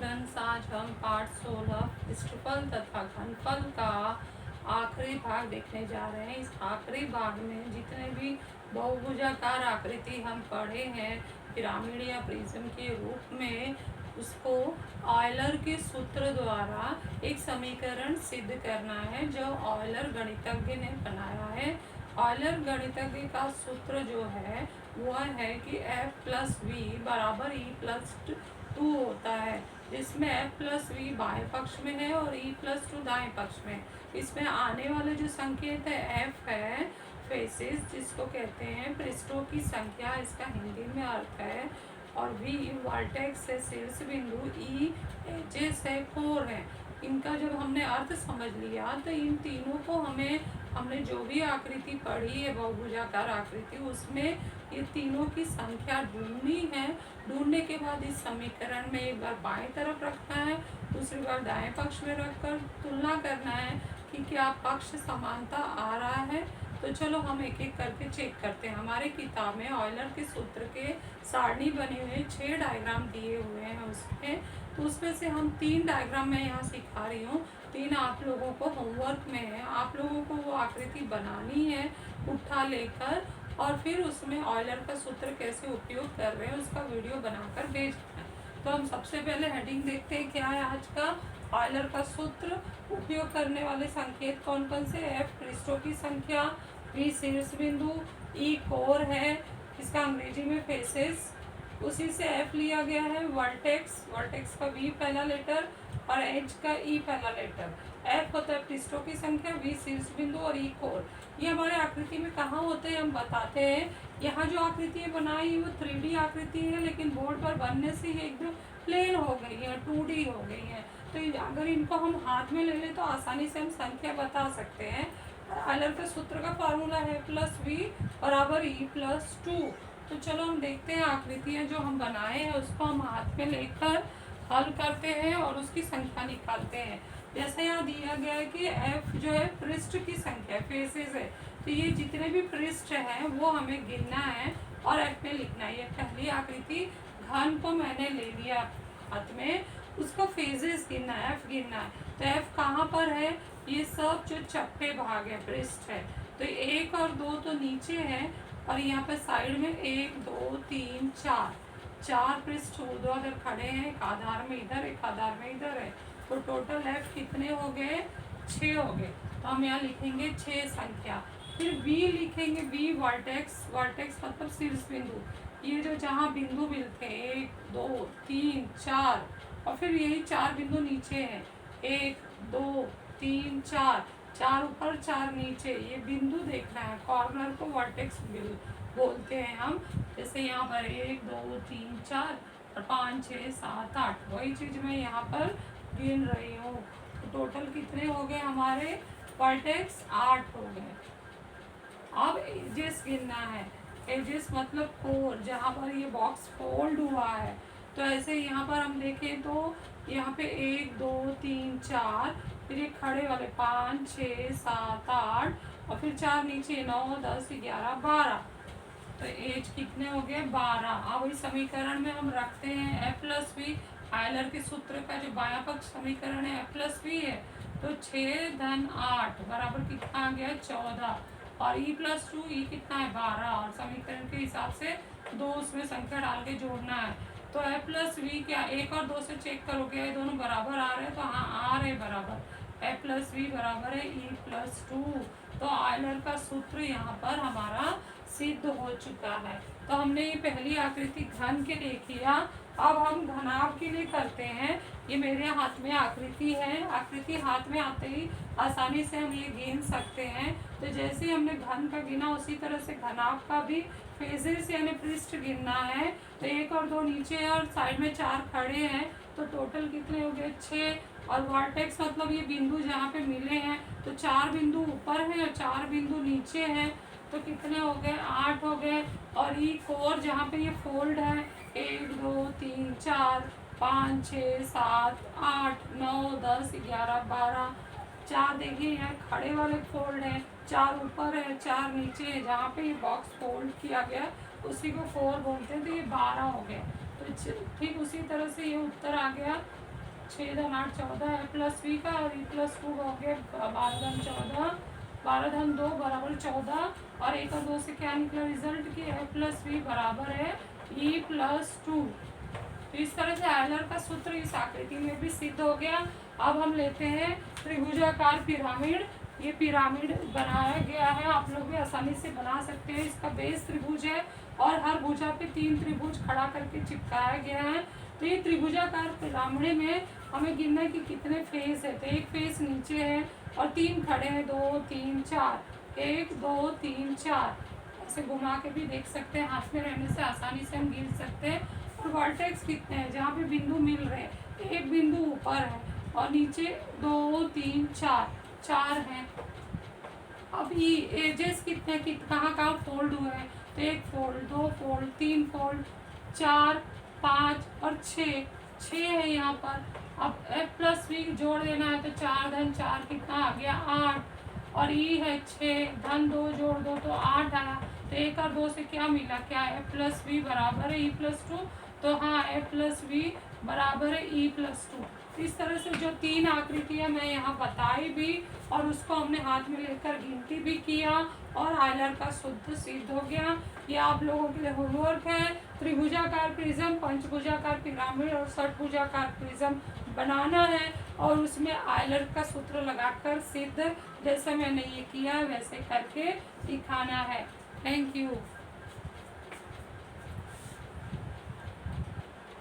Students, आज हम part 16 पृष्ठफल तथा घनफल का आखिरी भाग देखने जा रहे हैं। इस आखिरी भाग में जितने भी बहुभुजाकार आकृति हम पढ़े हैं पिरामिड या प्रिज्म के रूप में, उसको ऑयलर के सूत्र द्वारा एक समीकरण सिद्ध करना है जो ऑयलर गणितज्ञ ने बनाया है। ऑयलर गणितज्ञ का सूत्र जो है वह है कि F प्लस वी बराबर E प्लस 2 होता है, जिसमें F प्लस वी बाएं पक्ष में है और E प्लस 2 दाएं पक्ष में। इसमें आने वाले जो संकेत है F है फेसेस, जिसको कहते हैं पृष्ठों की संख्या, इसका हिंदी में अर्थ है, और V वर्टेक्स है शीर्ष बिंदु, E एजेस है कोर है। इनका जब हमने अर्थ समझ लिया तो इन तीनों को हमने जो भी आकृति पढ़ी है बहुभुजाकार आकृति, उसमें ये तीनों की संख्या ढूंढनी है। ढूंढने के बाद इस समीकरण में एक बार बाएं तरफ रखना है, दूसरी बार दाएं पक्ष में रखकर तुलना करना है कि क्या पक्ष समानता आ रहा है। तो चलो हम एक एक करके चेक करते हैं। हमारे किताब में ऑयलर के सूत्र के सारणी बने हुए 6 डायग्राम दिए हुए हैं उसमें, तो उसमें से हम 3 डायग्राम मैं यहाँ सिखा रही हूँ, 3 आप लोगों को होमवर्क में है। आप लोगों को वो आकृति बनानी है पुट्ठा लेकर, और फिर उसमें ऑयलर का सूत्र कैसे उपयोग कर रहे हैं उसका वीडियो बनाकर भेजना है। तो हम सबसे पहले हेडिंग देखते हैं क्या है आज का। ऑयलर का सूत्र, उपयोग करने वाले संकेत कौन कौन से। F पृष्ठों की संख्या, V शीर्ष बिंदु, E कोर है, इसका अंग्रेजी में फेसेस, उसी से F लिया गया है। वर्टेक्स, वर्टेक्स का V पहला लेटर और एज का E पहला लेटर। F होता है पृष्ठों की संख्या, V शीर्ष बिंदु और E कोर। ये हमारे आकृति में कहाँ होते हैं हम बताते हैं। यहाँ जो आकृति बनाई वो 3D आकृति है, लेकिन बोर्ड पर बनने से ये एकदम प्लेन हो गई है, 2D हो गई है। तो अगर इनको हम हाथ में ले लें तो आसानी से हम संख्या बता सकते हैं। ऑयलर के सूत्र का फॉर्मूला है प्लस वी बराबर E प्लस 2। तो चलो हम देखते हैं आकृतियाँ जो हम बनाए हैं उसको हम हाथ में लेकर हल करते हैं और उसकी संख्या निकालते हैं। जैसे यहाँ दिया गया है कि F जो है पृष्ठ की संख्या, फेसेस है, तो ये जितने भी पृष्ठ हैं वो हमें गिनना है और F में लिखना है। ये पहली आकृति घन को मैंने ले लिया हाथ में, उसका फेजेस गिनना है, F गिनना है। तो F कहाँ पर है, ये सब जो चप्पे भाग है पृष्ठ है, तो 1 और 2 तो नीचे है, और यहाँ पे साइड में 1 2 3 4 पृष्ठ ऊर्ध्वाधर खड़े हैं, एक आधार में इधर एक आधार में इधर है। तो टोटल F कितने हो गए, 6 हो गए। तो हम यहाँ लिखेंगे 6 संख्या। फिर V लिखेंगे, V वर्टेक्स, वर्टेक्स मतलब शीर्ष बिंदु, ये जो जहाँ बिंदु मिलते हैं 1 2 3 4, और फिर यही 4 बिंदु नीचे हैं, 1 2 3 4, 4 ऊपर 4 नीचे, ये बिंदु देखना है। कॉर्नर को वर्टेक्स बोलते हैं हम। जैसे यहाँ पर 1 2 3 4 और 5 6 7 8, वही चीज़ मैं यहाँ पर गिन रही हूँ। तो टोटल कितने हो गए हमारे वर्टेक्स, 8 हो गए। अब एजेस गिनना है। एजेस मतलब कोर, जहाँ पर ये बॉक्स फोल्ड हुआ है। तो ऐसे यहाँ पर हम देखें तो यहाँ पे 1 2 3 4, फिर ये खड़े वाले 5 6 7 8, और फिर 4 नीचे 9 10 11 12। तो एज कितने हो गए, 12। अब इस समीकरण में हम रखते हैं F प्लस वी। ऑयलर के सूत्र का जो बायां पक्ष समीकरण है F प्लस वी है, तो 6 धन 8 बराबर कितना आ गया, 14, और E प्लस 2, E कितना है, 12, और समीकरण के हिसाब से 2 उसमें संख्या डाल के जोड़ना है। तो F प्लस वी क्या, 1 और 2 से चेक करोगे ये दोनों बराबर आ रहे हैं, तो हाँ आ रहे बराबर। F प्लस वी बराबर है E प्लस 2। तो ऑयलर का सूत्र यहाँ पर हमारा सिद्ध हो चुका है। तो हमने ये पहली आकृति घन के लिए किया। अब हम घनाभ के लिए करते हैं। ये मेरे हाथ में आकृति है, आकृति हाथ में आते ही आसानी से हम ये गिन सकते हैं। तो जैसे हमने घन का गिना उसी तरह से घनाभ का भी फेजेस यानी पृष्ठ गिनना है। तो 1 और 2 नीचे है और साइड में 4 खड़े हैं, तो टोटल कितने हो गए, 6। और वर्टेक्स मतलब ये बिंदु जहाँ पे मिले हैं, तो 4 बिंदु ऊपर हैं और 4 बिंदु नीचे हैं, तो कितने हो गए, 8 हो गए। और ई कोर जहाँ पे ये फोल्ड है, 1 2 3 4 5 6 7 8 9 10 11 12, 4 देखिए यहाँ खड़े वाले फोल्ड हैं, 4 ऊपर है 4 नीचे है, जहाँ पे ये बॉक्स फोल्ड किया गया उसी को 4 बोलते हैं। तो ये 12 हो गए। तो ठीक उसी तरह से ये उत्तर आ गया 6 धन 8 14 है प्लस वी का, और ई प्लस 2 हो गया 12 धन 14, 12 धन 2 बराबर 14, और 1 और 2 से क्या निकला रिजल्ट कि ए प्लस वी बराबर है ई प्लस 2। तो इस तरह से आयलर का सूत्र इस आकृति में भी सिद्ध हो गया। अब हम लेते हैं त्रिभुजाकार पिरामिड। ये पिरामिड बनाया गया है, आप लोग भी आसानी से बना सकते हैं। इसका बेस त्रिभुज है और हर भुजा पे 3 त्रिभुज खड़ा करके चिपकाया गया है। तो ये त्रिभुजाकार पिरामिड में हमें गिनना है कि कितने फेस है। तो एक फेस नीचे है और 3 खड़े हैं, 2 3 4, 1 2 3 4। ऐसे घुमा के भी देख सकते हैं, हाथ में रहने से आसानी से हम गिन सकते हैं। और वर्टेक्स कितने हैं, जहाँ पे बिंदु मिल रहे हैं, एक बिंदु ऊपर है और नीचे 2 3 4 4 हैं। अब ये एजेस कितने कहाँ कहाँ फोल्ड हुए हैं, तो 1 फोल्ड 2 फोल्ड 3 फोल्ड 4 5 और 6 है यहाँ पर। अब f प्लस वी जोड़ देना है, तो 4 धन 4 कितना आ गया 8, और ई है 6 धन 2 जोड़ दो तो 8 आया। तो 1 और 2 से क्या मिला, क्या है प्लस वी बराबर है ई प्लस 2। तो हाँ ए प्लस वी बराबर है ई प्लस 2। इस तरह से जो 3 आकृतियाँ मैं यहाँ बताई भी और उसको हमने हाथ में लेकर गिनती भी किया और आयलर का शुद्ध सिद्ध हो गया। ये आप लोगों के लिए होमवर्क है। त्रिभुजाकार प्रिज्म, पंचभुजाकार पिरामिड और षटभुजाकार प्रिज्म बनाना है और उसमें आयलर का सूत्र लगाकर सिद्ध, जैसे मैंने ये किया वैसे करके दिखाना है। Thank you.